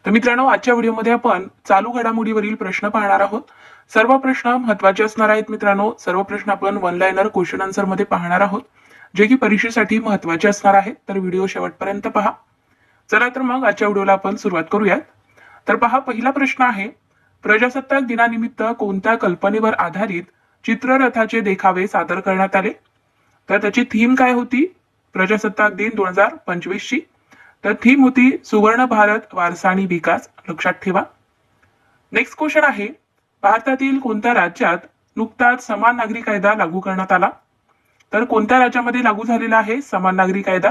तर मित्रांनो, आजच्या व्हिडिओमध्ये आपण चालू घडामोडीवरील प्रश्न पाहणार आहोत. सर्व प्रश्न महत्त्वाचे असणार आहेत मित्रांनो. सर्व प्रश्न आपण वन लाइनर क्वेश्चन आन्सर मध्ये पाहणार आहोत, जे की परीक्षेसाठी महत्त्वाचे असणार आहेत. तर व्हिडिओ शेवटपर्यंत पहा. चला तर मग आजच्या व्हिडिओला आपण सुरुवात करूयात. तर पहा, पहिला प्रश्न आहे, प्रजासत्ताक दिनानिमित्त कोणत्या कल्पनेवर आधारित चित्ररथाचे देखावे सादर करण्यात आले? तर त्याची थीम काय होती प्रजासत्ताक दिन 2025 ची? तर थीम होती सुवर्ण भारत वारसा आणि विकास. लक्षात ठेवा. नेक्स्ट क्वेश्चन आहे, भारतातील कोणत्या राज्यात नुकताच समान नागरी कायदा लागू करण्यात आला? तर कोणत्या राज्यामध्ये लागू झालेला आहे समान नागरी कायदा?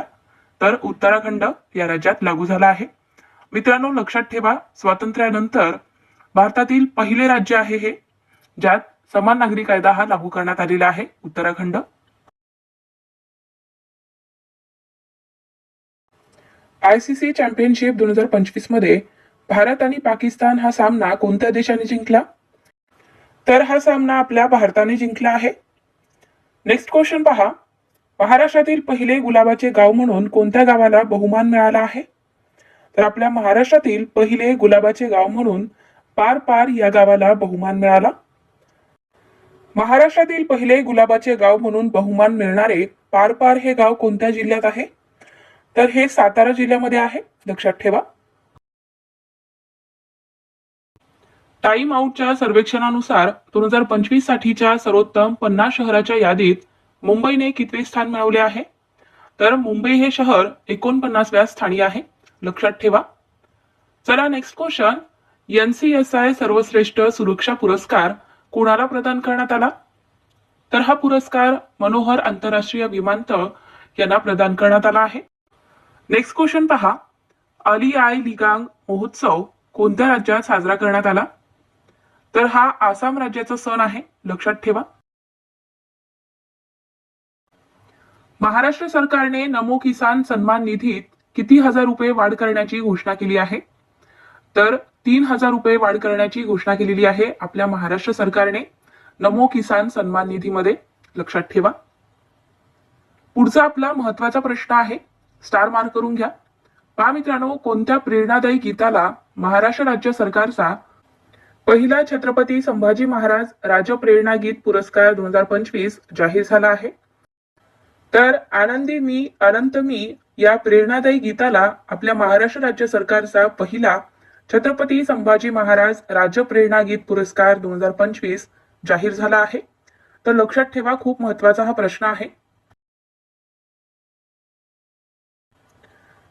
तर उत्तराखंड या राज्यात लागू झाला आहे. मित्रांनो, लक्षात ठेवा, स्वातंत्र्यानंतर भारतातील पहिले राज्य आहे हे ज्यात समान नागरी कायदा हा लागू करण्यात आलेला आहे, उत्तराखंड. आयसीसी चॅम्पियनशिप 2025 मध्ये भारत आणि पाकिस्तान हा सामना कोणत्या देशाने जिंकला? तर हा सामना आपल्या भारताने जिंकला आहे. नेक्स्ट क्वेश्चन पहा, महाराष्ट्रातील पहिले गुलाबाचे गाव म्हणून कोणत्या गावाला बहुमान मिळाला आहे? तर आपल्या महाराष्ट्रातील पहिले गुलाबाचे गाव म्हणून पार पार या गावाला बहुमान मिळाला. महाराष्ट्रातील पहिले गुलाबाचे गाव म्हणून बहुमान मिळणारे पार पार हे गाव कोणत्या जिल्ह्यात आहे? तर हे सातारा जिल्ह्यामध्ये आहे. लक्षात ठेवा. टाइम आउटच्या सर्वेक्षणानुसार 2025 साठीच्या सर्वोत्तम 50 शहराच्या यादीत मुंबईने कितवे स्थान मिळवले आहे? तर मुंबई हे शहर 49व्या स्थानी आहे. लक्षात ठेवा. चला नेक्स्ट क्वेश्चन, NCSI सर्वश्रेष्ठ सुरक्षा पुरस्कार कोणाला प्रदान करण्यात आला? तर हा पुरस्कार मनोहर आंतरराष्ट्रीय विमानतळ यांना प्रदान करण्यात आला आहे. नेक्स्ट क्वेश्चन पहा, अली आय लिगांग महोत्सव कोणत्या राज्यात साजरा करण्यात आला? तर हा आसाम राज्याचा सण आहे. लक्षात ठेवा. महाराष्ट्र सरकारने नमो किसान सन्मान निधीत किती हजार रुपये वाढ करण्याची घोषणा केली आहे? तर 3,000 रुपये वाढ करण्याची घोषणा केलेली आहे आपल्या महाराष्ट्र सरकारने नमो किसान सन्मान निधीमध्ये. लक्षात ठेवा. पुढचा आपला महत्वाचा प्रश्न आहे, स्टार मार्क करून घ्या. पहा मित्रांनो, कोणत्या प्रेरणादायी गीताला महाराष्ट्र राज्य सरकारचा पहिला छत्रपती संभाजी महाराज राजप्रेरणा गीत पुरस्कार 2025 जाहीर झाला आहे? तर आनंदी मी अनंत मी या प्रेरणादायी गीताला आपल्या महाराष्ट्र राज्य सरकारचा पहिला छत्रपती संभाजी महाराज राजप्रेरणा गीत पुरस्कार 2025 जाहीर झाला आहे. तर लक्षात ठेवा, खूप महत्वाचा हा प्रश्न आहे.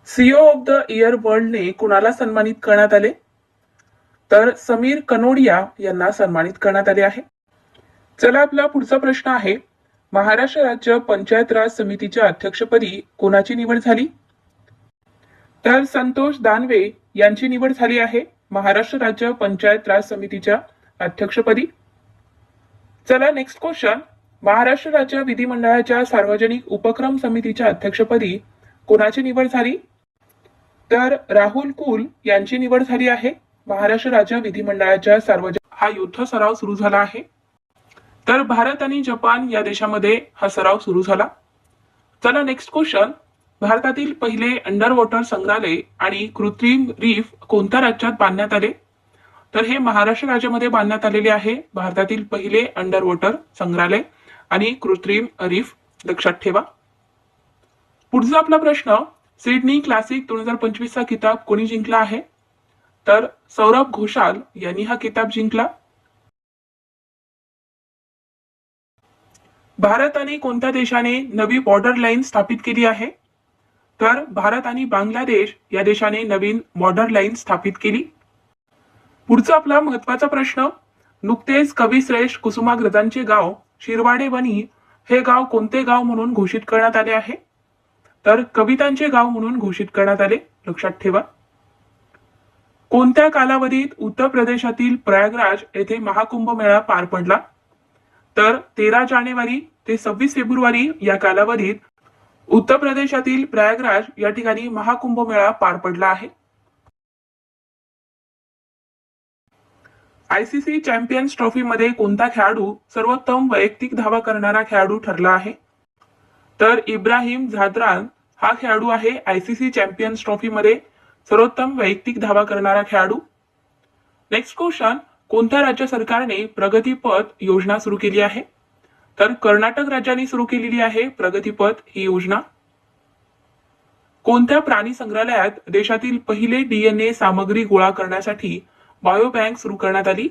सीओ ऑफ द इयर वर्ल्डने कुणाला सन्मानित करण्यात आले? तर समीर कनोडिया यांना सन्मानित करण्यात आले आहे. चला, आपला पुढचा प्रश्न आहे, महाराष्ट्र राज्य पंचायत राज समितीच्या अध्यक्षपदी कोणाची निवड झाली? तर संतोष दानवे यांची निवड झाली आहे महाराष्ट्र राज्य पंचायत राज समितीच्या अध्यक्षपदी. चला नेक्स्ट क्वेश्चन, महाराष्ट्र राज्य विधिमंडळाच्या सार्वजनिक उपक्रम समितीच्या अध्यक्षपदी कोणाची निवड झाली? तर राहुल कुल यांची निवड झाली आहे महाराष्ट्र राज्य विधिमंडळाच्या सार्वजनिक. हा युद्ध सराव सुरू झाला आहे. तर भारत आणि जपान या देशामध्ये हा सराव सुरू झाला. चला नेक्स्ट क्वेश्चन, भारतातील पहिले अंडर वॉटर संग्रहालय आणि कृत्रिम रीफ कोणत्या राज्यात बांधण्यात आले? तर हे महाराष्ट्र राज्यामध्ये बांधण्यात आलेले आहे भारतातील पहिले अंडर वॉटर संग्रहालय आणि कृत्रिम रीफ. लक्षात ठेवा. पुढचा आपला प्रश्न, सिडनी क्लासिक 2025 चा किताब कोणी जिंकला आहे? तर सौरभ घोषाल यांनी हा किताब जिंकला. भारत आणि कोणत्या देशाने नवी बॉर्डर लाईन स्थापित केली आहे? तर भारत आणि बांगलादेश या देशाने नवीन बॉर्डर लाईन स्थापित केली. पुढचा आपला महत्वाचा प्रश्न, नुकतेच कविश्रेष्ठ कुसुमाग्रजांचे गाव शिरवाडे वनी हे गाव कोणते गाव म्हणून घोषित करण्यात आले आहे? तर कवितांचे गाव म्हणून घोषित करण्यात आले. लक्षात ठेवा. कोणत्या कालावधीत उत्तर प्रदेशातील प्रयागराज येथे महाकुंभ मेळा पार पडला? तर 13 जानेवारी ते 26 फेब्रुवारी या कालावधीत उत्तर प्रदेशातील प्रयागराज या ठिकाणी महाकुंभ मेळा पार पडला आहे. आयसीसी चॅम्पियन्स ट्रॉफी मध्ये कोणता खेळाडू सर्वोत्तम वैयक्तिक धावा करणारा खेळाडू ठरला आहे? तर इब्राहिम झाद्रान हा खेळाडू आहे आयसीसी चॅम्पियन्स ट्रॉफी मध्ये सर्वोत्तम वैयक्तिक धावा करणारा खेळाडू. नेक्स्ट क्वेश्चन, कोणत्या राज्य सरकारने प्रगती पथ योजना सुरू केली आहे? तर कर्नाटक राज्याने सुरू केलेली आहे प्रगती पथ ही योजना. कोणत्या प्राणी संग्रहालयात देशातील पहिले DNA सामग्री गोळा करण्यासाठी बायो बँक सुरू करण्यात आली?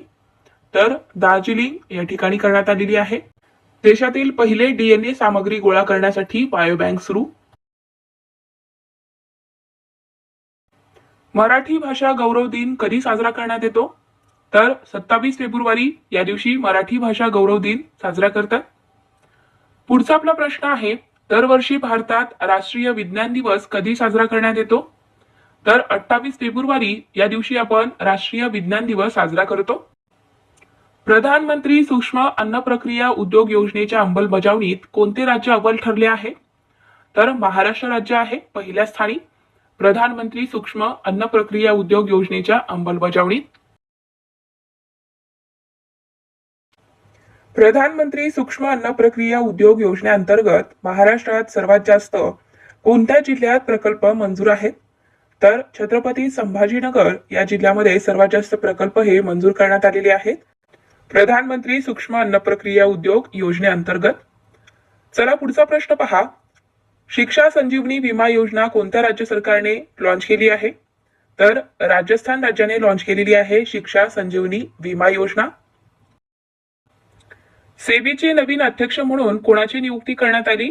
तर दार्जिलिंग या ठिकाणी करण्यात आलेली आहे. देशातील पहिले DNA सामग्री गोळा करण्यासाठी बायो बँक सुरू. मराठी भाषा गौरव दिन कधी साजरा करण्यात येतो? तर 27 फेब्रुवारी या दिवशी मराठी भाषा गौरव दिन साजरा करतात. पुढचा आपला प्रश्न आहे, दरवर्षी भारतात राष्ट्रीय विज्ञान दिवस कधी साजरा करण्यात येतो? तर 28 फेब्रुवारी या दिवशी आपण राष्ट्रीय विज्ञान दिवस साजरा करतो. प्रधानमंत्री सूक्ष्म अन्न प्रक्रिया उद्योग योजनेच्या अंमलबजावणीत कोणते राज्य अव्वल ठरले आहे? तर महाराष्ट्र राज्य आहे पहिल्या स्थानी प्रधानमंत्री सूक्ष्म अन्न प्रक्रिया उद्योग योजनेच्या अंमलबजावणीत. प्रधानमंत्री सूक्ष्म अन्न प्रक्रिया उद्योग योजनेअंतर्गत महाराष्ट्रात सर्वात जास्त कोणत्या जिल्ह्यात प्रकल्प मंजूर आहेत? तर छत्रपती संभाजीनगर या जिल्ह्यामध्ये सर्वात जास्त प्रकल्प हे मंजूर करण्यात आलेले आहेत प्रधानमंत्री सूक्ष्म अन्न प्रक्रिया उद्योग योजनेअंतर्गत. चला पुढचा प्रश्न पहा, शिक्षा संजीवनी विमा योजना कोणत्या राज्य सरकारने लॉन्च केली आहे? तर राजस्थान राज्याने लॉन्च केलेली आहे शिक्षा संजीवनी विमा योजना. सेबीचे नवीन अध्यक्ष म्हणून कोणाची नियुक्ती करण्यात आली?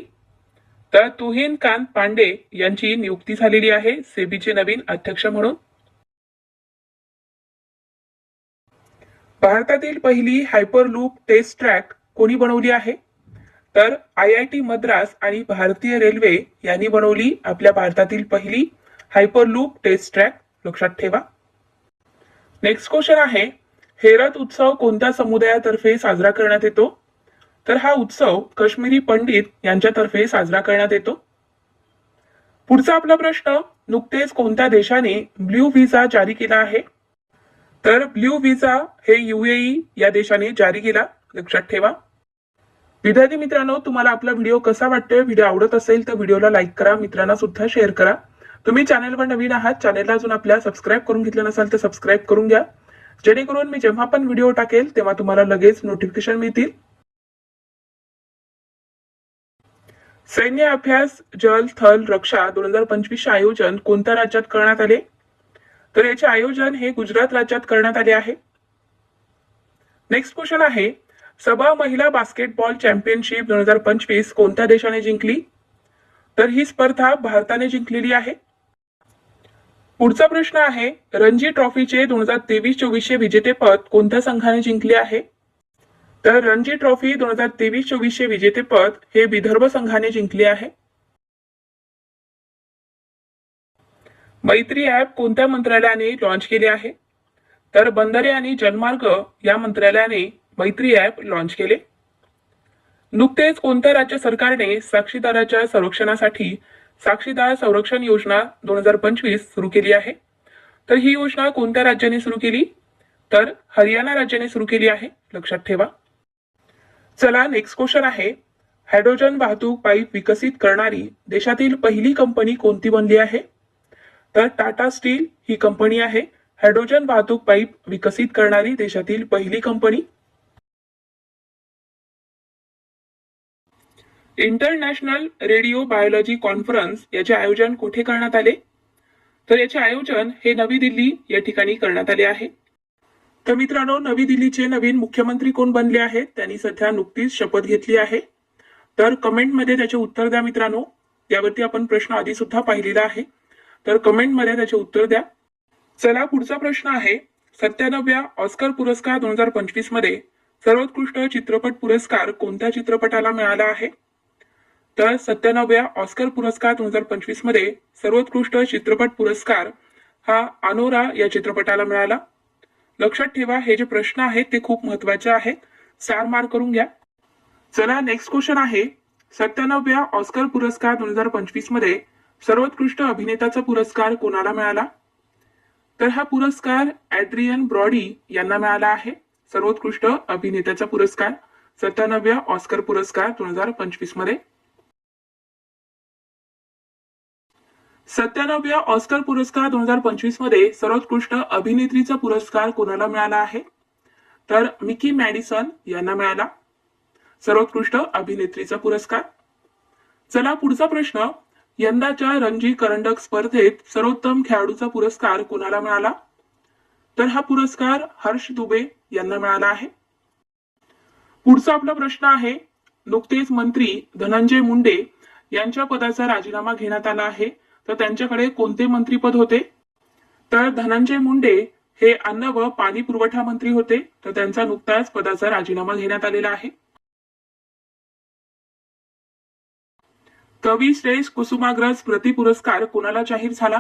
तर तुहिन कांत पांडे यांची नियुक्ती झालेली आहे सेबीचे नवीन अध्यक्ष म्हणून. भारतातील पहिली हायपरलूप टेस्ट ट्रॅक कोणी बनवली आहे? तर IIT मद्रास आणि भारतीय रेल्वे यांनी बनवली आपल्या भारतातील पहिली हायपरलूप टेस्ट ट्रॅक, लक्षात ठेवा. नेक्स्ट क्वेश्चन आहे, हेरत उत्सव कोणत्या समुदायातर्फे साजरा करण्यात येतो? तर हा उत्सव काश्मीरी पंडित यांच्यातर्फे साजरा करण्यात येतो. पुढचा आपला प्रश्न, नुकतेच कोणत्या देशाने ब्ल्यू व्हिसा जारी केला आहे? तर ब्ल्यू व्हिसा हे UAE या देशाने जारी केला, लक्षात ठेवा. विद्यार्थी मित्रांनो, तुम्हाला आपला व्हिडिओ कसा वाटतोय? व्हिडिओ आवडत असेल तर व्हिडिओला लाईक करा, मित्रांना सुद्धा शेअर करा. तुम्ही चॅनलवर नवीन आहात, चॅनलला अजून आपल्या सबस्क्राईब करून घेतलं नसाल तर सबस्क्राईब करून घ्या, जेणेकरून मी जेव्हा पण व्हिडिओ टाकेल तेव्हा तुम्हाला लगेच नोटिफिकेशन मिळतील. सैन्य अभ्यास जल थल रक्षा 2025 चे आयोजन कोणत्या राज्यात करण्यात आले? तर याचे आयोजन हे गुजरात राज्यात करण्यात आले आहे. नेक्स्ट क्वेश्चन आहे, सबा महिला बास्केटबॉल चॅम्पियनशिप 2025 कोणत्या देशाने जिंकली? तर ही स्पर्धा भारताने जिंकलेली आहे. पुढचा प्रश्न आहे, रणजी ट्रॉफीचे 2023-24 विजेतेपद कोणत्या संघाने जिंकले आहे? तर रणजी ट्रॉफी 2023-24 विजेतेपद हे विदर्भ संघाने जिंकले आहे. मैत्री ॲप कोणत्या मंत्रालयाने लॉन्च केले आहे? तर बंदरे आणि जलमार्ग या मंत्रालयाने मैत्री ॲप लॉन्च केले. नुकतेच कोणत्या राज्य सरकारने साक्षीदाराच्या संरक्षणासाठी साक्षीदार संरक्षण योजना 2025 सुरू केली आहे? तर ही योजना कोणत्या राज्याने सुरू केली? तर हरियाणा राज्याने सुरू केली आहे, लक्षात ठेवा. चला नेक्स्ट क्वेश्चन आहे, हायड्रोजन वाहतूक पाईप विकसित करणारी देशातील पहिली कंपनी कोणती बनली आहे? तर टाटा स्टील ही कंपनी आहे हायड्रोजन वाहतूक पाईप विकसित करणारी देशातील पहिली company. International radio biology conference याचे आयोजन कुठे करण्यात आले? तर याचे आयोजन हे नवी दिल्ली या ठिकाणी करण्यात आले आहे. तर मित्रांनो, नवी दिल्लीचे नवीन मुख्यमंत्री कोण बनले आहेत? त्यांनी सध्या नुकतीच शपथ घेतली आहे. तर कमेंटमध्ये त्याचे उत्तर द्या मित्रांनो, यावरती आपण प्रश्न आधी सुद्धा पाहिलेला आहे, तर कमेंटमध्ये त्याचे उत्तर द्या. चला पुढचा प्रश्न आहे, 97व्या ऑस्कर पुरस्कार 2025 मध्ये सर्वोत्कृष्ट चित्रपट पुरस्कार कोणत्या चित्रपटाला मिळाला आहे? तर 97व्या ऑस्कर पुरस्कार 2025 मध्ये सर्वोत्कृष्ट चित्रपट पुरस्कार हा अनोरा या चित्रपटाला मिळाला. लक्षात ठेवा, हे जे प्रश्न आहेत ते खूप महत्वाचे आहेत, सार मार्क करून घ्या. चला नेक्स्ट क्वेश्चन आहे, 97व्या ऑस्कर पुरस्कार 2025 मध्ये सर्वोत्कृष्ट अभिनेताचा पुरस्कार कोणाला मिळाला? तर हा पुरस्कार ॲड्रियन ब्रॉडी यांना मिळाला आहे, सर्वोत्कृष्ट अभिनेत्याचा पुरस्कार 97व्या ऑस्कर पुरस्कार 2025 मध्ये. 97व्या ऑस्कर पुरस्कार 2025 मध्ये सर्वोत्कृष्ट अभिनेत्रीचा पुरस्कार कोणाला मिळाला आहे? तर मिकी मॅडिसन यांना मिळाला सर्वोत्कृष्ट अभिनेत्रीचा पुरस्कार. चला पुढचा प्रश्न. यंदाच्या रणजी करंडक स्पर्धेत सर्वोत्तम खेळाडूचा पुरस्कार कोणाला मिळाला? तर हा पुरस्कार हर्ष दुबे यांना मिळाला आहे. पुढचा आपला प्रश्न आहे. नुकतेच मंत्री धनंजय मुंडे यांच्या पदाचा राजीनामा घेण्यात आला आहे, तर त्यांच्याकडे कोणते मंत्रीपद होते? तर धनंजय मुंडे हे अन्न व पाणी पुरवठा मंत्री होते, तर त्यांचा नुकताच पदाचा राजीनामा घेण्यात आलेला आहे. कवी श्रेष्ठ कुसुमाग्रज स्मृती पुरस्कार कोणाला जाहीर झाला?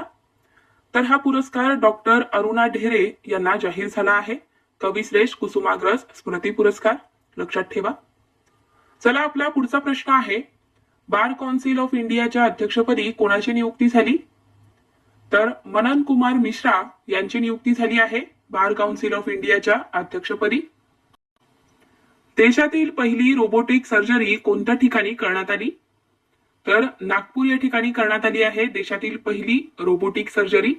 तर हा पुरस्कार डॉक्टर अरुणा ढेरे यांना जाहीर झाला आहे. कवी श्रेष्ठ कुसुमाग्रज स्मृती पुरस्कार लक्षात ठेवा. चला आपला पुढचा प्रश्न आहे. बार कौन्सिल ऑफ इंडियाच्या अध्यक्षपदी कोणाची नियुक्ती झाली? तर मनन कुमार मिश्रा यांची नियुक्ती झाली आहे बार कौन्सिल ऑफ इंडियाच्या अध्यक्षपदी. देशातील पहिली रोबोटिक सर्जरी कोणत्या ठिकाणी करण्यात आली? तर नागपूर या ठिकाणी करण्यात आली आहे देशातील पहिली रोबोटिक सर्जरी.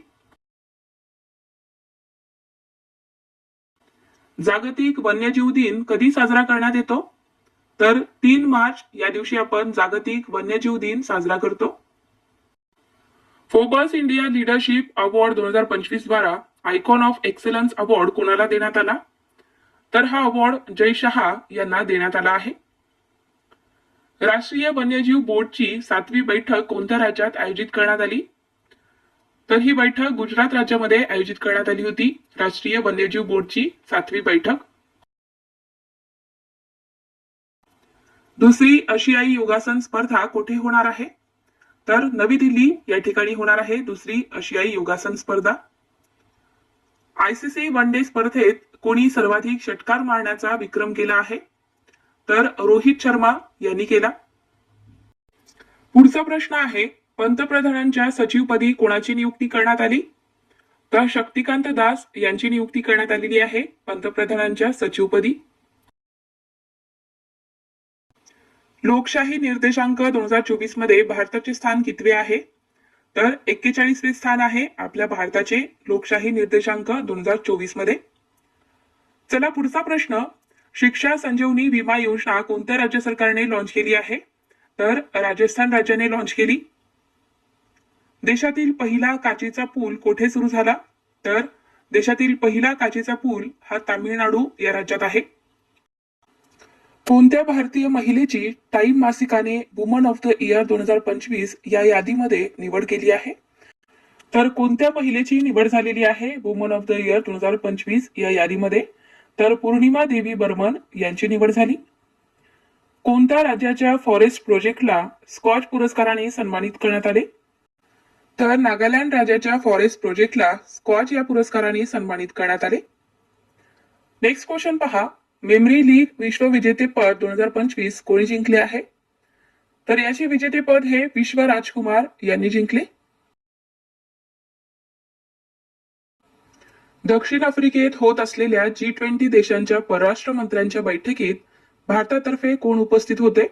जागतिक वन्यजीव दिन कधी साजरा करण्यात येतो? तर 3 मार्च या दिवशी आपण जागतिक वन्यजीव दिन साजरा करतो. फोर्ब्स इंडिया लीडरशिप अवॉर्ड 2025 द्वारा आयकॉन ऑफ एक्सलन्स अवॉर्ड कोणाला देण्यात आला? तर हा अवॉर्ड जय शहा यांना देण्यात आला आहे. राष्ट्रीय वन्यजीव बोर्डची 7वी बैठक कोणत्या राज्यात आयोजित करण्यात आली? तर ही बैठक गुजरात राज्यामध्ये आयोजित करण्यात आली होती. राष्ट्रीय वन्यजीव बोर्डची 7वी बैठक. दुसरी आशियाई योगासन स्पर्धा कुठे होणार आहे? तर नवी दिल्ली या ठिकाणी होणार आहे दुसरी आशियाई योगासन स्पर्धा. आयसीसी वन डे स्पर्धेत कोणी सर्वाधिक षटकार मारण्याचा विक्रम केला आहे? तर रोहित शर्मा यांनी केला. पुढचा प्रश्न आहे. पंतप्रधानांच्या सचिवपदी कोणाची नियुक्ती करण्यात आली? तर शक्तिकांत दास यांची नियुक्ती करण्यात आलेली आहे पंतप्रधानांच्या सचिवपदी. लोकशाही निर्देशांक 2024 मध्ये भारताचे स्थान कितवे आहे? तर 41वे स्थान आहे आपल्या भारताचे लोकशाही निर्देशांक 2024 मध्ये. चला पुढचा प्रश्न. शिक्षा संजीवनी विमा योजना कोणत्या राज्य सरकारने लॉन्च केली आहे? तर राजस्थान राज्याने लॉन्च केली. देशातील पहिला काचेचा पूल कोठे सुरू झाला? तर देशातील पहिला काचेचा पूल हा तामिळनाडू या राज्यात आहे. कोणत्या भारतीय महिलेची टाइम मासिकाने वुमन ऑफ द इयर 2025 या यादीमध्ये निवड केली आहे? तर कोणत्या महिलेची निवड झालेली आहे वुमन ऑफ द इयर 2025 या यादीमध्ये? तर पौर्णिमा देवी बर्मन यांची निवड झाली. कोणत्या राज्याच्या फॉरेस्ट प्रोजेक्टला स्कॉच पुरस्काराने सन्मानित करण्यात आले? तर नागालँड राज्याच्या फॉरेस्ट प्रोजेक्टला स्कॉच या पुरस्काराने सन्मानित करण्यात आले. नेक्स्ट क्वेश्चन पहा. मेमरी लीग विश्व विजेतेपद 2025 कोणी जिंकले आहे? तर याचे विजेतेपद हे विश्व राजकुमार यांनी जिंकले. दक्षिण आफ्रिकेत होत असलेल्या G20 देशांच्या परराष्ट्र मंत्र्यांच्या बैठकीत भारतातर्फे कोण उपस्थित होते?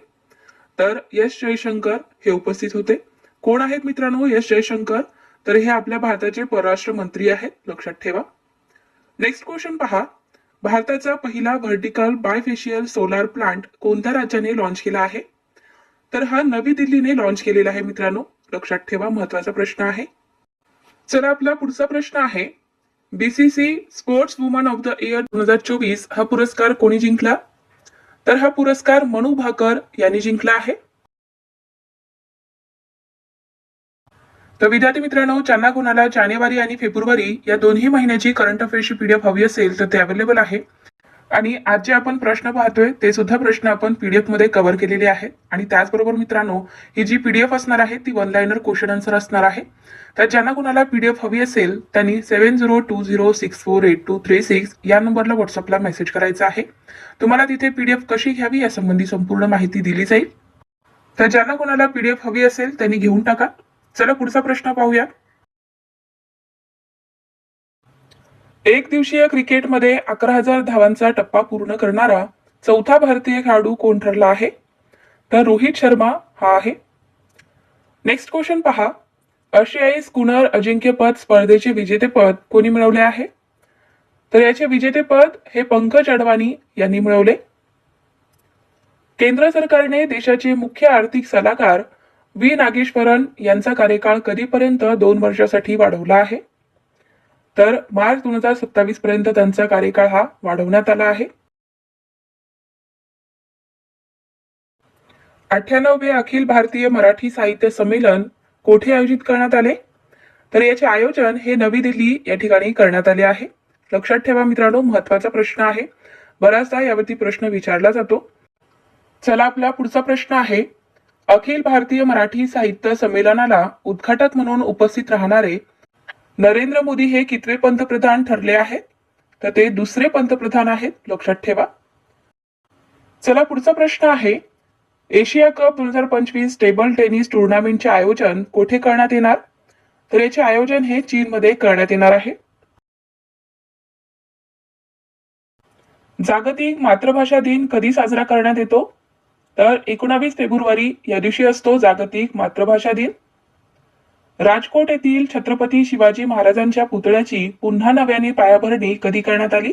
तर एस जयशंकर हे उपस्थित होते. कोण आहेत मित्रांनो एस जयशंकर? तर हे आपल्या भारताचे परराष्ट्र मंत्री आहेत लक्षात ठेवा. नेक्स्ट क्वेश्चन पहा. भारताचा पहिला व्हर्टिकल बायफेशियल सोलार प्लांट कोणत्या राज्याने लॉन्च केला आहे? तर हा नवी दिल्लीने लॉन्च केलेला आहे मित्रांनो लक्षात ठेवा. महत्वाचा प्रश्न आहे. चला आपला पुढचा प्रश्न आहे. BCC sports woman of the year 2024 हा पुरस्कार कोणी जिंकला? तर हा पुरस्कार मनू भाकर यांनी जिंकला आहे. तर विद्यार्थी मित्रांनो, ज्यांना कोणाला जानेवारी आणि फेब्रुवारी या दोन्ही महिन्याची करंट अफेअर्सची पीडीएफ हवी असेल तर ते अवेलेबल आहे. आणि आज जे आपण प्रश्न पाहतोय ते सुद्धा प्रश्न आपण पीडीएफ मध्ये कव्हर केलेले आहेत. आणि त्याचबरोबर मित्रांनो, ही जी पीडीएफ असणार आहे ती 1 लाइनर क्वेश्चन आन्सर असणार आहे. तर ज्यांना कोणाला पीडीएफ हवी असेल त्यांनी 7020648236 या नंबरला व्हॉट्सअपला मेसेज करायचा आहे. तुम्हाला तिथे पीडीएफ कशी घ्यावी यासंबंधी संपूर्ण माहिती दिली जाईल. तर ज्यांना कोणाला पीडीएफ हवी असेल त्यांनी घेऊन टाका. चला पुढचा प्रश्न पाहूया. एक दिवसीय क्रिकेटमध्ये 11,000 धावांचा टप्पा पूर्ण करणारा चौथा भारतीय खेळाडू कोण ठरला आहे? तर रोहित शर्मा हा आहे. नेक्स्ट क्वेश्चन पहा. आशियाई स्कूनर अजिंक्यपद स्पर्धेचे विजेतेपद कोणी मिळवले आहे? तर याचे विजेतेपद हे पंकज अडवाणी यांनी मिळवले. केंद्र सरकारने देशाचे मुख्य आर्थिक सल्लागार व्ही नागेश्वरन यांचा कार्यकाळ कधीपर्यंत 2 वर्षासाठी वाढवला आहे? तर मार्च 2027 पर्यंत त्यांचा कार्यकाळ हा वाढवण्यात आला आहे. 98वे अखिल भारतीय मराठी साहित्य संमेलन कोठे आयोजित करण्यात आले? तर याचे आयोजन हे नवी दिल्ली या ठिकाणी करण्यात आले आहे. लक्षात ठेवा मित्रांनो, महत्वाचा प्रश्न आहे, बराचदा यावरती प्रश्न विचारला जातो. चला आपला पुढचा प्रश्न आहे, अखिल भारतीय मराठी साहित्य संमेलनाला उद्घाटक म्हणून उपस्थित राहणारे नरेंद्र मोदी हे कितवे पंतप्रधान ठरले आहेत? तर ते दुसरे पंतप्रधान आहेत. लक्षात ठेवा. चला पुढचा प्रश्न आहे, एशिया कप 2025 टेबल टेनिस टुर्नामेंटचे आयोजन कोठे करण्यात येणार? तर याचे आयोजन हे चीनमध्ये करण्यात येणार आहे. जागतिक मातृभाषा दिन कधी साजरा करण्यात येतो? तर 19 फेब्रुवारी या दिवशी असतो जागतिक मातृभाषा दिन. राजकोट येथील छत्रपती शिवाजी महाराजांच्या पुतळ्याची पुन्हा नव्याने पायाभरणी कधी करण्यात आली?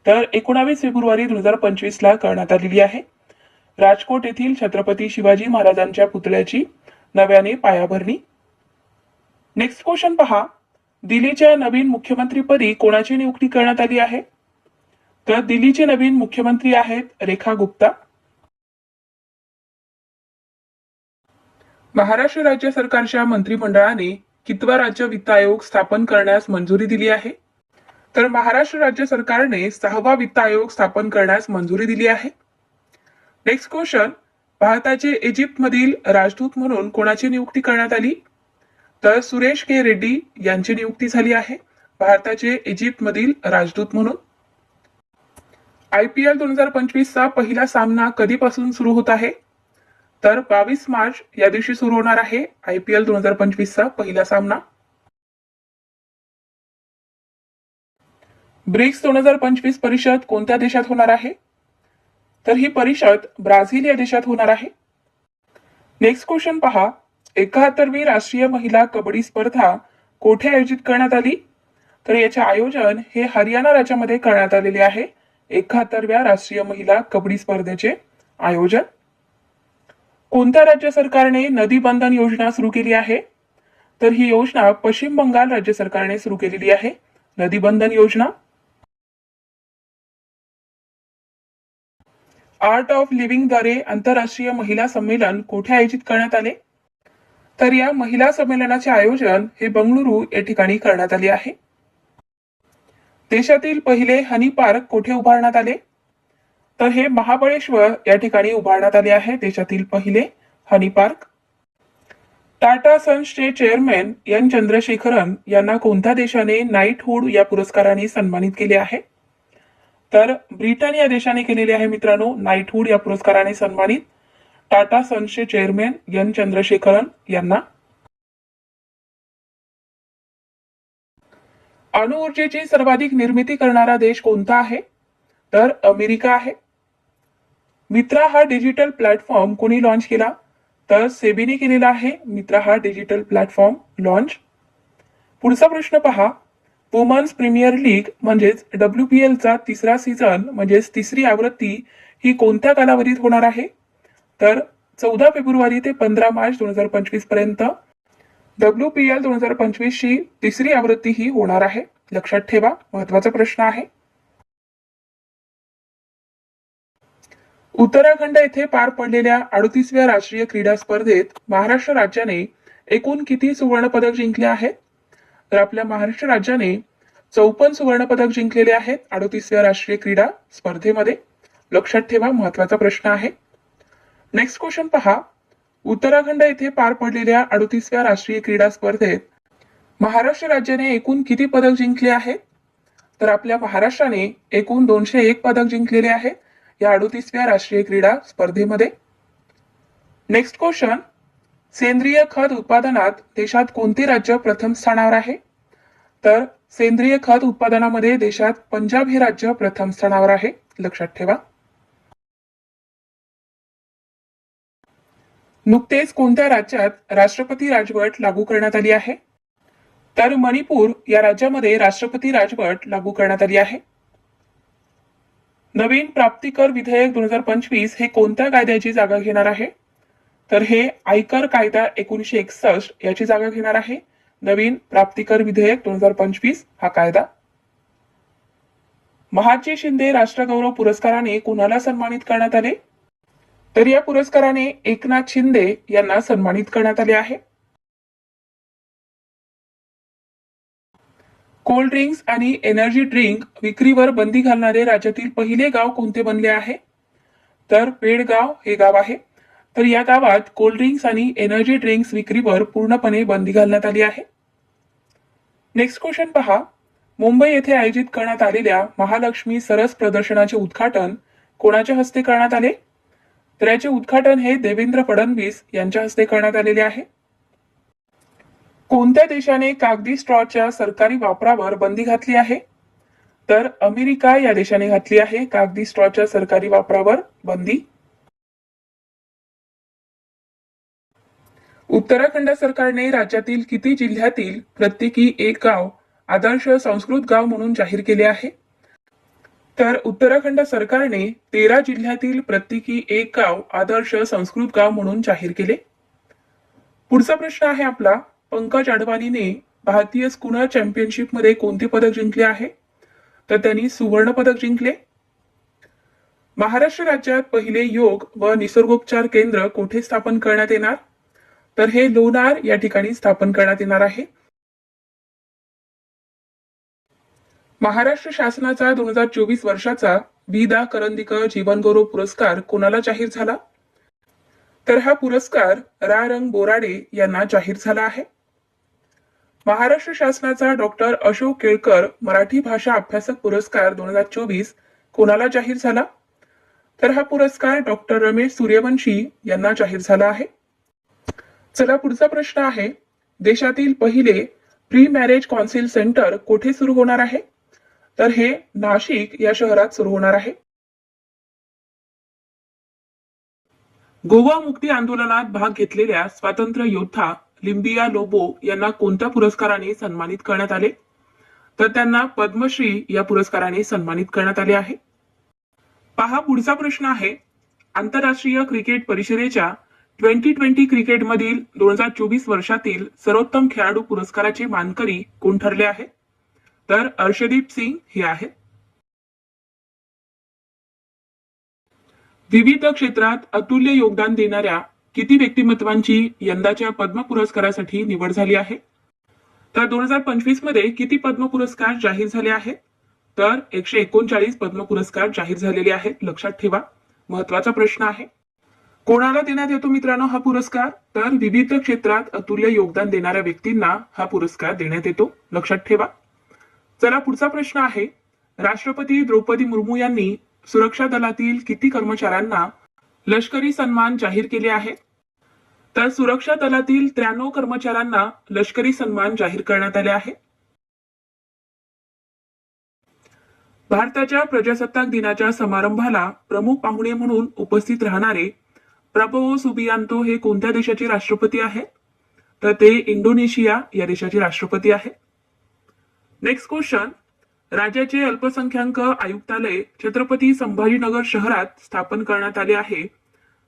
तर 19 फेब्रुवारी 2025 ला करण्यात आलेली आहे. राजकोट येथील छत्रपती शिवाजी महाराजांच्या पुतळ्याची नव्याने पायाभरणी. नेक्स्ट क्वेश्चन पहा, दिल्लीच्या नवीन मुख्यमंत्रीपदी कोणाची नियुक्ती करण्यात आली आहे? तर दिल्लीचे नवीन मुख्यमंत्री आहेत रेखा गुप्ता. महाराष्ट्र राज्य सरकारच्या मंत्रिमंडळाने कितवा राज्य वित्त आयोग स्थापन करण्यास मंजुरी दिली आहे? तर महाराष्ट्र राज्य सरकारने 6वा वित्त आयोग स्थापन करण्यास मंजुरी दिली आहे. नेक्स्ट क्वेश्चन, भारताचे इजिप्तमधील राजदूत म्हणून कोणाची नियुक्ती करण्यात आली? तर सुरेश के रेड्डी यांची नियुक्ती झाली आहे भारताचे इजिप्तमधील राजदूत म्हणून. IPL 2025 चा पहिला सामना कधीपासून सुरू होत आहे? तर 22 मार्च या दिवशी सुरू होणार आहे IPL 2025 चा पहिला सामना. ब्रिक्स 2025 परिषद कोणत्या देशात होणार आहे? तर ही परिषद ब्राझील या देशात होणार आहे. नेक्स्ट क्वेश्चन पहा, 71वी राष्ट्रीय महिला कबड्डी स्पर्धा कोठे आयोजित करण्यात आली? तर याचे आयोजन हे हरियाणा राज्यामध्ये करण्यात आलेले आहे. 71व्या राष्ट्रीय महिला कबड्डी स्पर्धेचे आयोजन. कोणत्या राज्य सरकारने नदी बंधन योजना सुरू केली आहे? तर ही योजना पश्चिम बंगाल राज्य सरकारने सुरू केलेली आहे, नदी बंधन योजना. आर्ट ऑफ लिव्हिंग द्वारे आंतरराष्ट्रीय महिला संमेलन कोठे आयोजित करण्यात आले? तर या महिला संमेलनाचे आयोजन हे बंगळुरू या ठिकाणी करण्यात आले आहे. देशातील पहिले हनी पार्क कोठे उभारण्यात आले? तर हे महाबळेश्वर या ठिकाणी उभारण्यात आले आहे देशातील पहिले हनी पार्क. टाटा सन्सचे चेअरमॅन एन चंद्रशेखरन यांना कोणत्या देशाने नाईटहुड या पुरस्काराने सन्मानित केले आहे? तर ब्रिटन या देशाने केलेले आहे मित्रांनो नाईटहुड या पुरस्काराने सन्मानित टाटा सन्सचे चेअरमॅन एन चंद्रशेखरन यांना. अणुऊर्जेची सर्वाधिक निर्मिती करणारा देश कोणता आहे? तर अमेरिका आहे. मित्रा हा डिजिटल प्लॅटफॉर्म कोणी लॉन्च केला? तर सेबीने केलेला आहे मित्रा हा डिजिटल प्लॅटफॉर्म लॉन्च. पुढचा प्रश्न पहा, वुमन्स प्रीमियर लीग म्हणजेच WPL चा तिसरा सीझन म्हणजेच तिसरी आवृत्ती ही कोणत्या कालावधीत होणार आहे? तर 14 फेब्रुवारी ते 15 मार्च 2025 पर्यंत WPL 2025 ची तिसरी आवृत्ती ही होणार आहे. लक्षात ठेवा, महत्वाचा प्रश्न आहे. उत्तराखंड येथे पार पडलेल्या 38व्या राष्ट्रीय क्रीडा स्पर्धेत महाराष्ट्र राज्याने एकूण किती सुवर्ण पदक जिंकले आहेत? तर आपल्या महाराष्ट्र राज्याने 54 सुवर्ण पदक जिंकलेले आहेत 38व्या राष्ट्रीय क्रीडा स्पर्धेमध्ये. लक्षात ठेवा, महत्वाचा प्रश्न आहे. नेक्स्ट क्वेश्चन पहा, उत्तराखंड येथे पार पडलेल्या 38व्या राष्ट्रीय क्रीडा स्पर्धेत महाराष्ट्र राज्याने एकूण किती पदक जिंकले आहेत? तर आपल्या महाराष्ट्राने एकूण 201 पदक जिंकलेले आहेत या 38व्या राष्ट्रीय क्रीडा स्पर्धेमध्ये. नेक्स्ट क्वेश्चन, सेंद्रिय खत उत्पादनात देशात कोणते राज्य प्रथम स्थानावर आहे? तर सेंद्रिय खत उत्पादनामध्ये देशात पंजाब हे राज्य प्रथम स्थानावर आहे. लक्षात ठेवा. नुकतेच कोणत्या राज्यात राष्ट्रपती राजवट लागू करण्यात आली आहे? तर मणिपूर या राज्यामध्ये राष्ट्रपती राजवट लागू करण्यात आली आहे. नवीन प्राप्तिकर विधेयक 2025 हे कोणत्या कायद्याची जागा घेणार आहे? तर हे आयकर कायदा 1961 याची जागा घेणार आहे. नवीन प्राप्तिकर विधेयक 2025 हा कायदा. महाजी शिंदे राष्ट्रगौरव पुरस्काराने कुणाला सन्मानित करण्यात आले? तर या पुरस्काराने एकनाथ शिंदे यांना सन्मानित करण्यात आले आहे. कोल्ड ड्रिंक्स आणि एनर्जी ड्रिंक विक्रीवर बंदी घालणारे राज्यातील पहिले गाव कोणते बनले आहे? तर पेडगाव हे गाव आहे. तर या गावात कोल्ड ड्रिंक्स आणि एनर्जी ड्रिंक्स विक्रीवर पूर्णपणे बंदी घालण्यात आली आहे. नेक्स्ट क्वेश्चन पहा. मुंबई येथे आयोजित करण्यात आलेल्या महालक्ष्मी सरस प्रदर्शनाचे उद्घाटन कोणाच्या हस्ते करण्यात आले? तर याचे उद्घाटन हे देवेंद्र फडणवीस यांच्या हस्ते करण्यात आलेले आहे. कोणत्या देशाने कागदी स्ट्रॉच्या सरकारी वापरावर बंदी घातली आहे? तर अमेरिका या देशाने घातली आहे कागदी स्ट्रॉच्या सरकारी वापरावर बंदी. उत्तराखंड सरकारने राज्यातील किती जिल्ह्यातील प्रत्येकी एक गाव आदर्श संस्कृत गाव म्हणून जाहीर केले आहे? तर उत्तराखंड सरकारने 13 जिल्ह्यातील प्रत्येकी एक गाव आदर्श संस्कृत गाव म्हणून जाहीर केले. पुढचा प्रश्न आहे आपला. पंकज अडवाणीने भारतीय स्कूनर चॅम्पियनशिप मध्ये कोणते पदक जिंकले आहे? तर त्यांनी सुवर्ण पदक जिंकले. महाराष्ट्र राज्यात पहिले योग व निसर्गोपचार केंद्र कोठे स्थापन करण्यात येणार? तर हे लोणार या ठिकाणी स्थापन करण्यात येणार आहे. महाराष्ट्र शासनाचा 2024 वर्षाचा वि.दा. करंदीकर जीवनगौरव पुरस्कार कोणाला जाहीर झाला? तर हा पुरस्कार रा.रंग बोराडे यांना जाहीर झाला आहे. महाराष्ट्र शासनाचा डॉक्टर अशोक केळकर मराठी भाषा अभ्यासक पुरस्कार 2024 कोणाला जाहीर झाला? तर हा पुरस्कार डॉक्टर रमेश सूर्यवंशी यांना जाहीर झाला आहे. चला पुढचा प्रश्न आहे. देशातील पहिले प्री मॅरेज काउन्सिल सेंटर कोठे सुरू होणार आहे? तर हे नाशिक या शहरात सुरू होणार आहे. गोवा मुक्ती आंदोलनात भाग घेतलेल्या स्वातंत्र्य योद्धा लिंबिया लोबो यांना कोणत्या पुरस्काराने सन्मानित करण्यात आले? तर त्यांना पद्मश्री या पुरस्काराने सन्मानित करण्यात आले आहे. पहा पुढचा प्रश्न आहे. आंतरराष्ट्रीय क्रिकेट परिषदेच्या 2020 क्रिकेटमधील 2024 वर्षातील सर्वोत्तम खेळाडू पुरस्काराचे मानकरी कोण ठरले आहे? तर अर्शदीप सिंग हे आहेत. विविध क्षेत्रात अतुल्य योगदान देणाऱ्या किती व्यक्तिमत्वांची यंदाच्या पद्म पुरस्कारासाठी निवड झाली आहे? तर 2025 मध्ये किती पद्म पुरस्कार जाहीर झाले आहेत? तर 139 पद्म पुरस्कार जाहीर झालेले आहेत. लक्षात ठेवा, महत्वाचा प्रश्न आहे. कोणाला देण्यात येतो मित्रांनो हा पुरस्कार? तर विविध क्षेत्रात अतुल्य योगदान देणाऱ्या व्यक्तींना हा पुरस्कार देण्यात येतो. लक्षात ठेवा. चला पुढचा प्रश्न आहे. राष्ट्रपती द्रौपदी मुर्मू यांनी सुरक्षा दलातील किती कर्मचाऱ्यांना लष्करी सन्मान जाहीर केले आहेत? तर सुरक्षा दलातील 93 कर्मचाऱ्यांना लष्करी सन्मान जाहीर करण्यात आले आहे. भारताच्या प्रजासत्ताक दिनाच्या समारंभाला प्रमुख पाहुणे म्हणून उपस्थित राहणारे प्रबोवो सुबियांतो हे कोणत्या देशाचे राष्ट्रपती आहेत? तर ते इंडोनेशिया या देशाचे राष्ट्रपती आहेत. Next question. राज्याचे अल्पसंख्याक आयुक्तालय छत्रपती संभाजीनगर शहरात स्थापन करण्यात आले आहे.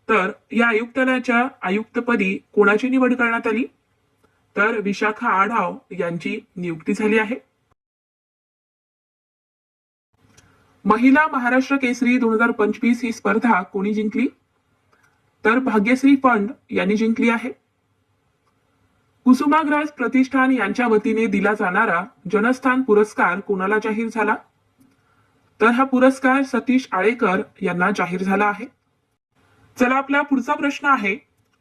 तर या आयुक्तालयाच्या आयुक्तपदी कोणाची निवड करण्यात आली? तर विशाखा आढाव यांची नियुक्ती झाली आहे. महिला महाराष्ट्र केसरी 2025 ही स्पर्धा कोणी जिंकली? तर भाग्यश्री फंड यांनी जिंकली आहे. कुसुमाग्रज प्रतिष्ठान यांच्या वतीने दिला जाणारा जनस्थान पुरस्कार कोणाला जाहीर झाला? तर हा पुरस्कार सतीश आळेकर यांना जाहीर झाला आहे. चला आपला पुढचा प्रश्न आहे.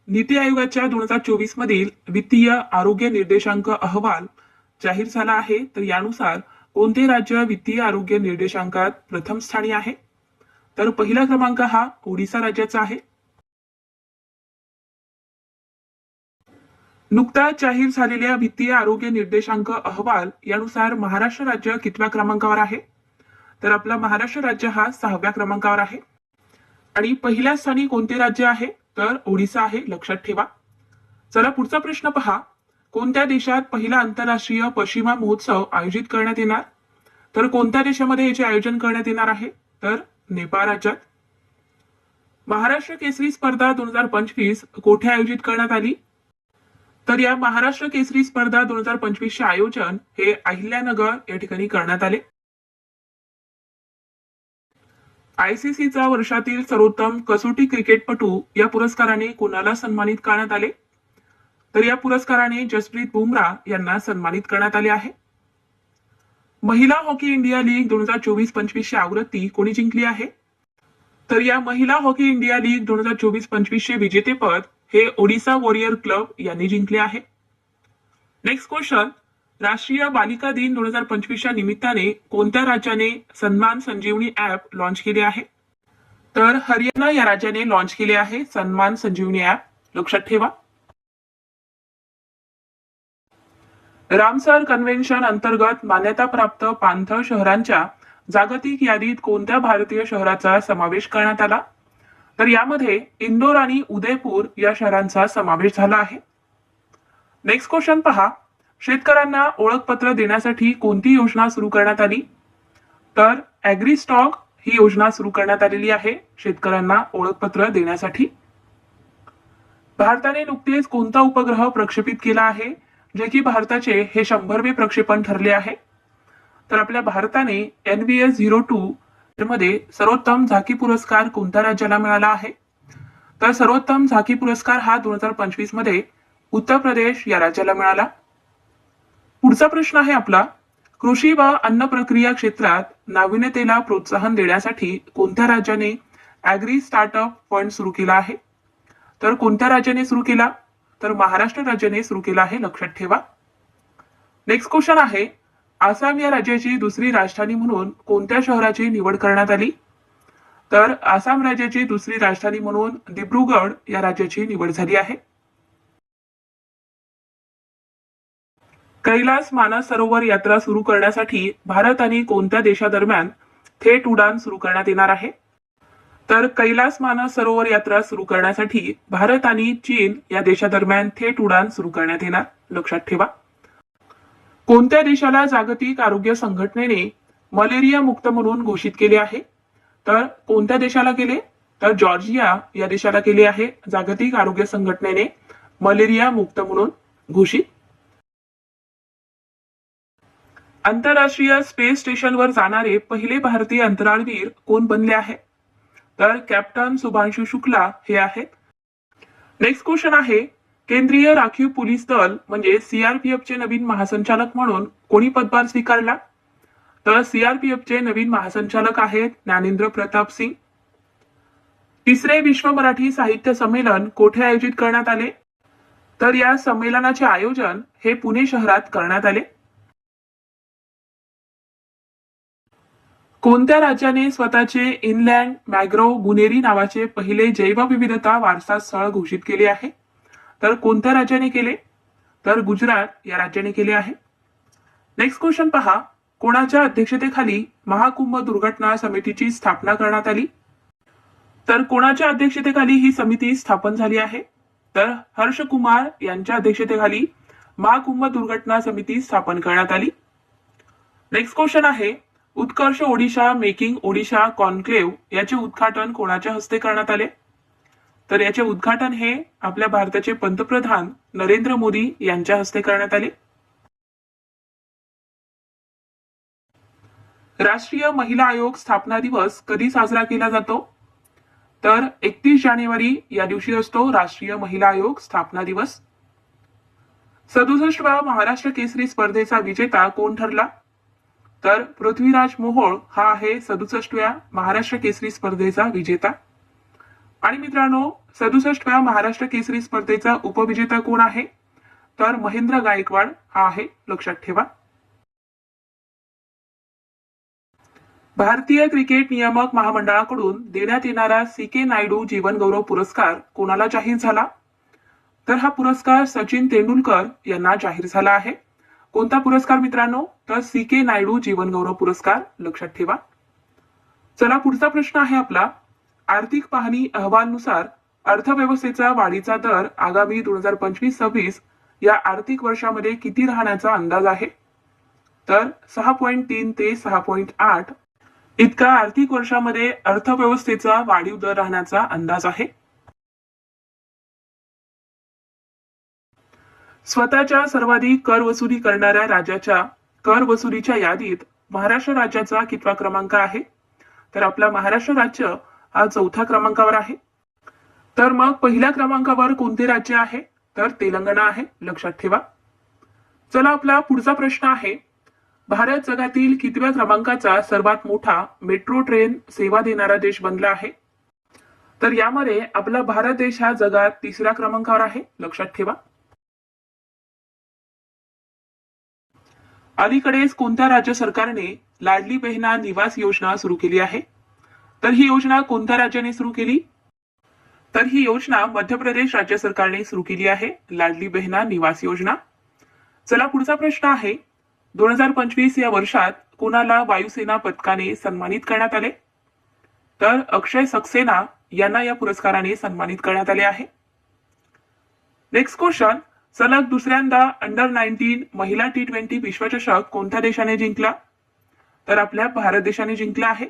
नीती आयोगाच्या 2024 मधील वित्तीय आरोग्य निर्देशांक अहवाल जाहीर झाला आहे. तर यानुसार कोणते राज्य वित्तीय आरोग्य निर्देशांकात प्रथम स्थानी आहे? तर पहिला क्रमांक हा ओडिसा राज्याचा आहे. नुकताच जाहीर झालेल्या वित्तीय आरोग्य निर्देशांक अहवाल यानुसार महाराष्ट्र राज्य कितव्या क्रमांकावर आहे? तर आपला महाराष्ट्र राज्य हा 6व्या क्रमांकावर आहे. आणि पहिल्या स्थानी कोणते राज्य आहे? तर ओडिसा आहे, लक्षात ठेवा. चला पुढचा प्रश्न पहा. कोणत्या देशात पहिला आंतरराष्ट्रीय पश्चिमा महोत्सव आयोजित करण्यात येणार? तर कोणत्या देशामध्ये याचे आयोजन करण्यात येणार आहे? तर नेपाळ राज्यात. महाराष्ट्र केसरी स्पर्धा 2025 कोठे आयोजित करण्यात आली? तर या महाराष्ट्र केसरी स्पर्धा 2025 चे आयोजन हे अहिल्यानगर या ठिकाणी करण्यात आले. आयसीसीचा वर्षातील सर्वोत्तम कसोटी क्रिकेटपटू या पुरस्काराने कोणाला सन्मानित करण्यात आले? तर या पुरस्काराने जसप्रीत बुमराह यांना सन्मानित करण्यात आले आहे. महिला हॉकी इंडिया लीग 2024-25 ची आवृत्ती कोणी जिंकली आहे? तर या महिला हॉकी इंडिया लीग 2024-25 चे विजेतेपद हे ओडिसा वॉरियर क्लब यांनी जिंकले आहे. Next question. राष्ट्रीय बालिका दिन 2025 च्या निमित्ताने कोणत्या राज्याने सन्मान संजीवनी ऍप लॉन्च केले आहे? तर हरियाणा या राज्याने लॉन्च केले आहे सन्मान संजीवनी ऍप, लक्षात ठेवा. रामसर कन्व्हेन्शन अंतर्गत मान्यताप्राप्त पाणथळ शहरांच्या जागतिक यादीत कोणत्या भारतीय शहराचा समावेश करण्यात आला? तर यामध्ये इंदोर आणि उदयपूर या शहरांचा समावेश झाला आहे. नेक्स्ट क्वेश्चन पहा. शेतकऱ्यांना ओळखपत्र देण्यासाठी कोणती योजना सुरू करण्यात आली? तर ऍग्री स्टॉक ही योजना सुरू करण्यात आलेली आहे शेतकऱ्यांना ओळखपत्र देण्यासाठी. भारताने नुकतेच कोणता उपग्रह प्रक्षेपित केला आहे जे की भारताचे हे 100वे प्रक्षेपण ठरले आहे? तर आपल्या भारताने NVS-02 मध्ये सर्वोत्तम झाकी पुरस्कार कोणत्या राज्याला मिळाला आहे? तर सर्वोत्तम झाकी पुरस्कार हा 2025 मध्ये उत्तर प्रदेश या राज्याला मिळाला. पुढचा प्रश्न आहे आपला. कृषी व अन्न प्रक्रिया क्षेत्रात नाविन्यतेला प्रोत्साहन देण्यासाठी कोणत्या राज्याने ऍग्री स्टार्टअप फंड सुरू केला आहे? तर कोणत्या राज्याने सुरू केला? तर महाराष्ट्र राज्याने सुरू केला आहे, लक्षात ठेवा. नेक्स्ट क्वेश्चन आहे. आसाम या राज्याची दुसरी राजधानी म्हणून कोणत्या शहराची निवड करण्यात आली? तर आसाम राज्याची दुसरी राजधानी म्हणून दिब्रुगड या राज्याची निवड झाली आहे. कैलास मानस सरोवर यात्रा सुरू करण्यासाठी भारत आणि कोणत्या देशादरम्यान थेट उडान सुरू करण्यात येणार आहे? तर कैलास मानस सरोवर यात्रा सुरू करण्यासाठी भारत आणि चीन या देशादरम्यान थेट उडान सुरू करण्यात येणार, लक्षात ठेवा. कोणत्या देशाला जागतिक आरोग्य संघटनेने मलेरिया मुक्त म्हणून घोषित केले आहे? तर कोणत्या देशाला केले? तर जॉर्जिया या देशाला केले आहे जागतिक आरोग्य संघटनेने मलेरिया मुक्त म्हणून घोषित. आंतरराष्ट्रीय स्पेस स्टेशनवर जाणारे पहिले भारतीय अंतराळवीर कोण बनले आहे? तर कॅप्टन शुभांशु शुक्ला हे आहेत. नेक्स्ट क्वेश्चन आहे. केंद्रीय राखीव पोलीस दल म्हणजे CRPF चे नवीन महासंचालक म्हणून कोणी पदभार स्वीकारला? तर CRPF चे नवीन महासंचालक आहेत ज्ञानेंद्र प्रताप सिंग. तिसरे विश्व मराठी साहित्य संमेलन कोठे आयोजित करण्यात आले? तर या संमेलनाचे आयोजन हे पुणे शहरात करण्यात आले. कोणत्या राज्याने स्वतःचे इनलँड मॅग्रोव गुनेरी नावाचे पहिले जैवविविधता वारसा स्थळ घोषित केले आहे? तर कोणत्या राज्याने केले? तर गुजरात या राज्याने केले आहे. नेक्स्ट क्वेश्चन पहा. कोणाच्या अध्यक्षतेखाली महाकुंभ दुर्घटना समितीची स्थापना करण्यात आली? तर कोणाच्या अध्यक्षतेखाली ही समिती स्थापन झाली आहे? तर हर्ष कुमार यांच्या अध्यक्षतेखाली महाकुंभ दुर्घटना समिती स्थापन करण्यात आली. नेक्स्ट क्वेश्चन आहे. उत्कर्ष ओडिशा मेकिंग ओडिशा कॉन्क्लेव्ह याचे उद्घाटन कोणाच्या हस्ते करण्यात आले? तर याचे उद्घाटन हे आपल्या भारताचे पंतप्रधान नरेंद्र मोदी यांच्या हस्ते करण्यात आले. राष्ट्रीय महिला आयोग स्थापना दिवस कधी साजरा केला जातो? तर 31 जानेवारी या दिवशी असतो राष्ट्रीय महिला आयोग स्थापना दिवस. 67व्या महाराष्ट्र केसरी स्पर्धेचा विजेता कोण ठरला? तर पृथ्वीराज मोहोळ हा आहे 67व्या महाराष्ट्र केसरी स्पर्धेचा विजेता. आणि मित्रांनो 67व्या महाराष्ट्र केसरी स्पर्धेचा उपविजेता कोण आहे? तर महेंद्र गायकवाड हा आहे, लक्षात ठेवा. भारतीय क्रिकेट नियामक महामंडळाकडून देण्यात येणारा CK नायडू जीवन गौरव पुरस्कार कोणाला जाहीर झाला? तर हा पुरस्कार सचिन तेंडुलकर यांना जाहीर झाला आहे. कोणता पुरस्कार मित्रांनो? तर CK नायडू जीवन गौरव पुरस्कार, लक्षात ठेवा. चला पुढचा प्रश्न आहे आपला. आर्थिक पाहणी अहवालानुसार अर्थव्यवस्थेचा वाढीचा दर आगामी 2025-26 या आर्थिक वर्षामध्ये किती राहण्याचा अंदाज आहे? तर 6.3 ते 6.8 इतका आर्थिक वर्षामध्ये अर्थव्यवस्थेचा वाढीव दर राहण्याचा अंदाज आहे. स्वतःच्या सर्वाधिक कर वसुली करणाऱ्या राज्याच्या कर वसुलीच्या यादीत महाराष्ट्र राज्याचा कितवा क्रमांक आहे? तर आपला महाराष्ट्र राज्य हा 4थ्या क्रमांकावर आहे. तर मग पहिल्या क्रमांकावर कोणते राज्य आहे? तर तेलंगणा आहे, लक्षात ठेवा. चला आपला पुढचा प्रश्न आहे, भारत जगातील कितव्या क्रमांकाचा सर्वात मोठा मेट्रो ट्रेन सेवा देणारा देश बनला आहे? तर यामध्ये आपला भारत देश हा जगात 3ऱ्या क्रमांकावर आहे, लक्षात ठेवा. अलीकडेच कोणत्या राज्य सरकारने लाडली बहिणा निवास योजना सुरू केली आहे? तर ही योजना कोणत्या राज्याने सुरू केली? तर ही योजना मध्य प्रदेश राज्य सरकारने सुरू केली आहे, लाडली बहिणा निवास योजना. चला पुढचा प्रश्न आहे, 2025 या वर्षात कोणाला वायुसेना पदकाने सन्मानित करण्यात आले? तर अक्षय सक्सेना यांना या पुरस्काराने सन्मानित करण्यात आले आहे. नेक्स्ट क्वेश्चन, सलग दुसऱ्यांदा अंडर-19 महिला T20 विश्वचषक कोणत्या देशाने जिंकला? तर आपल्या भारत देशाने जिंकला आहे.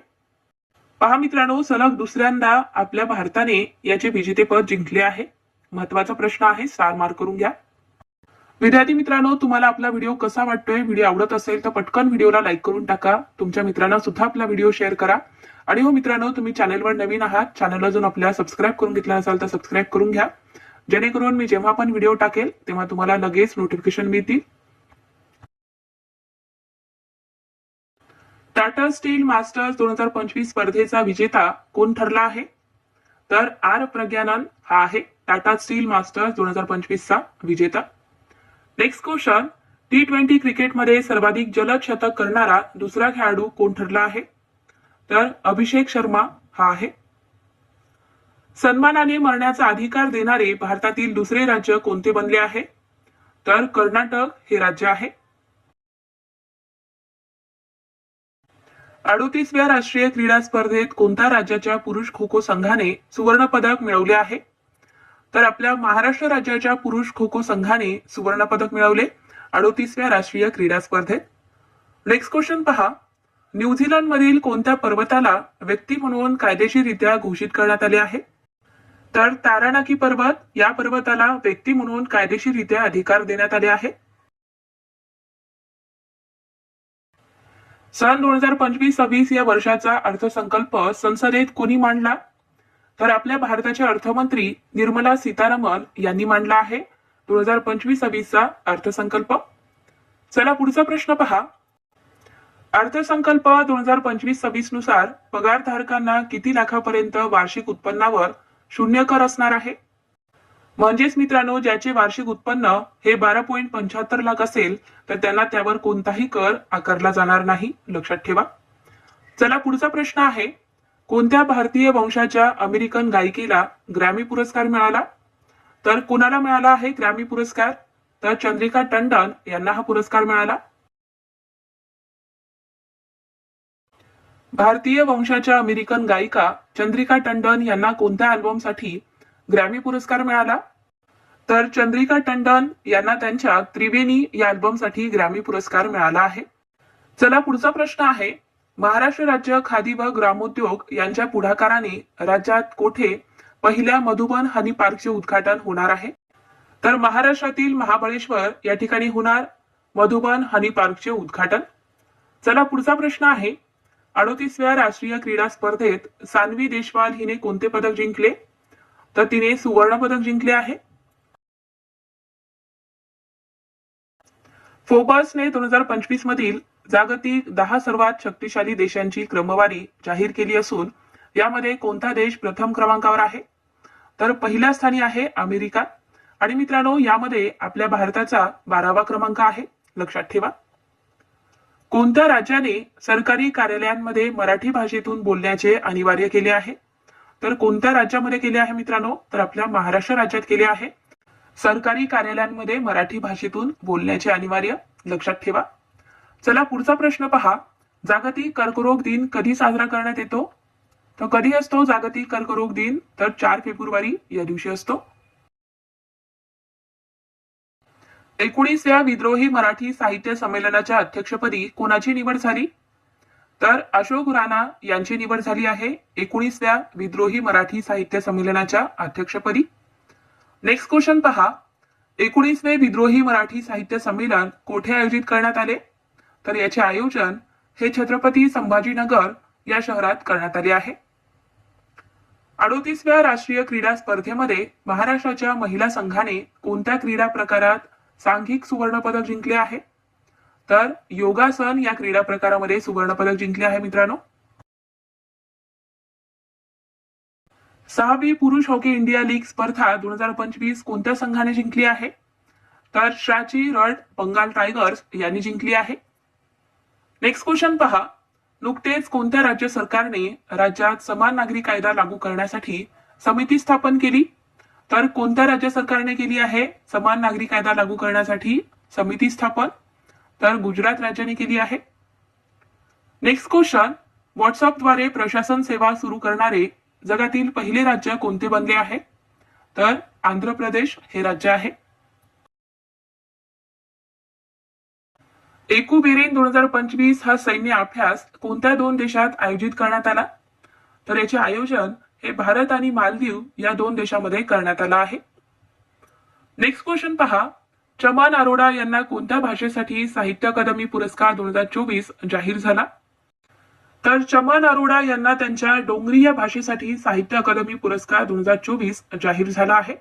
पहा मित्रांनो, सलग दुसऱ्यांदा आपल्या भारताने याचे विजेतेपद जिंकले आहे. महत्वाचा प्रश्न आहे, स्टार मार्क करून घ्या. विद्यार्थी मित्रांनो, तुम्हाला आपला व्हिडिओ कसा वाटतोय? व्हिडिओ आवडत असेल तर पटकन व्हिडिओला लाईक करून टाका. तुमच्या मित्रांना सुद्धा आपला व्हिडिओ शेअर करा. आणि हो मित्रांनो, तुम्ही चॅनलवर नवीन आहात, चॅनलला अजून आपल्या सबस्क्राईब करून घेतला नसाल तर सबस्क्राईब करून घ्या, जेणेकरून मी जेव्हा पण व्हिडिओ टाकेल तेव्हा तुम्हाला लगेच नोटिफिकेशन मिळतील. टाटा स्टील मास्टर्स 2025 स्पर्धेचा विजेता कोण ठरला आहे? तर आर प्रज्ञानन हा आहे टाटा स्टील मास्टर्स 2025 चा विजेता. नेक्स्ट क्वेश्चन, T20 क्रिकेटमध्ये सर्वाधिक जलद शतक करणारा दुसरा खेळाडू कोण ठरला आहे? तर अभिषेक शर्मा हा आहे. सन्मानाने मरण्याचा अधिकार देणारे भारतातील दुसरे राज्य कोणते बनले आहे? तर कर्नाटक हे राज्य आहे. 38व्या राष्ट्रीय क्रीडा स्पर्धेत कोणत्या राज्याच्या पुरुष खो खो संघाने सुवर्ण पदक मिळवले आहे? तर आपल्या महाराष्ट्र राज्याच्या पुरुष खो खो संघाने सुवर्ण पदक मिळवले 38व्या राष्ट्रीय क्रीडा स्पर्धेत. नेक्स्ट क्वेश्चन पहा, न्यूझीलंड मधील कोणत्या पर्वताला व्यक्ती म्हणून कायदेशीररित्या घोषित करण्यात आले आहे? तर तारानाकी पर्वत या पर्वताला व्यक्ती म्हणून कायदेशीररित्या अधिकार देण्यात आले आहे. सन 2025-26 या वर्षाचा अर्थसंकल्प संसदेत कोणी मांडला? तर आपल्या भारताचे अर्थमंत्री निर्मला सीतारामन यांनी मांडला आहे 2025-26 चा अर्थसंकल्प. चला पुढचा प्रश्न पहा, अर्थसंकल्प 2025-26 नुसार पगारधारकांना किती लाखापर्यंत वार्षिक उत्पन्नावर शून्य कर असणार आहे? म्हणजेच मित्रांनो, ज्याचे वार्षिक उत्पन्न हे 12.75 लाख असेल तर त्यांना त्यावर कोणताही कर आकारला जाणार नाही, लक्षात ठेवा. चला पुढचा प्रश्न आहे, कोणत्या भारतीय वंशाच्या अमेरिकन गायिकेला ग्रॅमी पुरस्कार मिळाला? तर कोणाला मिळाला आहे ग्रॅमी पुरस्कार? तर चंद्रिका टंडन यांना हा पुरस्कार मिळाला. भारतीय वंशाच्या अमेरिकन गायिका चंद्रिका टंडन यांना कोणत्या अल्बमसाठी ग्रॅमी पुरस्कार मिळाला? तर चंद्रिका टंडन यांना त्यांच्या त्रिवेणी या अल्बमसाठी ग्रॅमी पुरस्कार मिळाला आहे. चला पुढचा प्रश्न आहे, महाराष्ट्र राज्य खादी व ग्रामोद्योग यांच्या पुढाकाराने राज्यात कोठे पहिल्या मधुबन हनी पार्कचे उद्घाटन होणार आहे? तर महाराष्ट्रातील महाबळेश्वर या ठिकाणी होणार मधुबन हनी पार्कचे उद्घाटन. चला पुढचा प्रश्न आहे, 38व्या राष्ट्रीय क्रीडा स्पर्धेत सान्वी देशवाल हिने कोणते पदक जिंकले? तर तिने सुवर्ण पदक जिंकले आहे. फोर्ब्सने 2025 मधील जागतिक 10 सर्वात शक्तिशाली देशांची क्रमवारी जाहीर केली असून यामध्ये कोणता देश प्रथम क्रमांकावर आहे? तर पहिल्या स्थानी आहे अमेरिका. आणि मित्रांनो, यामध्ये आपल्या भारताचा 12वा क्रमांक आहे, लक्षात ठेवा. कोणत्या राज्याने सरकारी कार्यालयांमध्ये मराठी भाषेतून बोलण्याचे अनिवार्य केले आहे? तर कोणत्या राज्यामध्ये केले आहे मित्रांनो? तर आपल्या महाराष्ट्र राज्यात केले आहे. सरकारी कार्यालयांमध्ये मराठी भाषेतून बोलण्याचे अनिवार्य, लक्षात ठेवा. चला पुढचा प्रश्न पहा, जागतिक कर्करोग दिन कधी साजरा करण्यात येतो? तर कधी असतो जागतिक कर्करोग दिन? तर 4 फेब्रुवारी या दिवशी असतो. 19व्या विद्रोही मराठी साहित्य संमेलनाच्या अध्यक्षपदी कोणाची निवड झाली? तर अशोक राणा यांची निवड झाली आहे 19व्या विद्रोही मराठी साहित्य संमेलनाच्या अध्यक्षपदी. नेक्स्ट क्वेश्चन पहा. 19वे विद्रोही मराठी साहित्य संमेलन कोठे आयोजित करण्यात आले? तर याचे आयोजन हे छत्रपती संभाजीनगर या शहरात करण्यात आले आहे. 38व्या राष्ट्रीय क्रीडा स्पर्धेमध्ये महाराष्ट्राच्या महिला संघाने कोणत्या क्रीडा प्रकारात सांघिक सुवर्ण पदक जिंकले आहे? तर योगासन या क्रीडा प्रकारामध्ये सुवर्ण पदक जिंकले आहे मित्रांनो. 6वी पुरुष हॉकी इंडिया लीग स्पर्धा 2025 कोणत्या संघाने जिंकली आहे? तर शाची रड बंगाल टायगर्स यांनी जिंकली आहे. नेक्स्ट क्वेश्चन पहा. नुकतेच कोणत्या राज्य सरकारने राज्यात समान नागरी कायदा लागू करण्यासाठी समिती स्थापन केली? तर कोणत्या राज्य सरकारने केली आहे समान नागरी कायदा लागू करण्यासाठी समिती स्थापन? तर गुजरात राज्याने केली आहे. Next question. व्हॉट्सअपद्वारे प्रशासन सेवा सुरू करणारे जगातील पहिले राज्य कोणते बनले आहे? तर आंध्र प्रदेश हे राज्य आहे. एकुबेरेन 2025 हा सैन्य अभ्यास कोणत्या 2 देशात आयोजित करण्यात आला? तर याचे आयोजन हे भारत आणि मालदीव या 2 देशांमध्ये करण्यात आला आहे. नेक्स्ट क्वेश्चन पहा. चमन अरोडा यांना कोणत्या भाषेसाठी साहित्य अकादमी पुरस्कार 2024 जाहीर झाला? तर चमन अरोडा यांना त्यांच्या डोंगरी या भाषेसाठी साहित्य अकादमी पुरस्कार 2024 जाहीर झाला आहे.